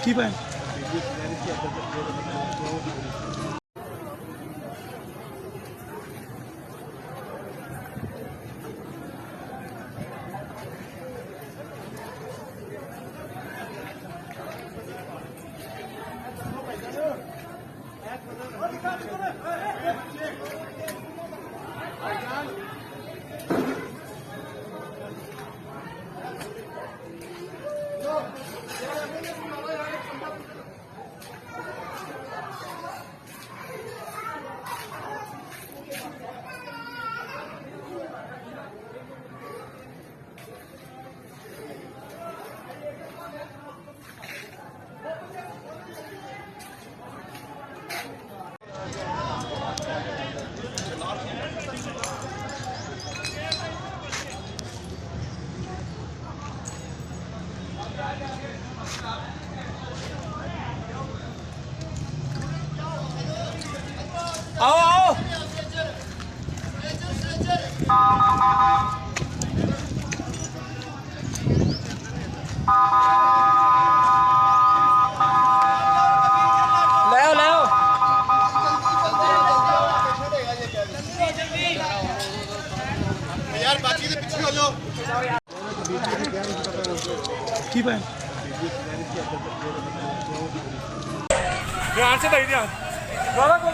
ਕੀ ਪੈ आओ आओ ले आओ यार बाकी के पीछे हो जाओ की भाई ध्यान से भाई ध्यान द्वारा को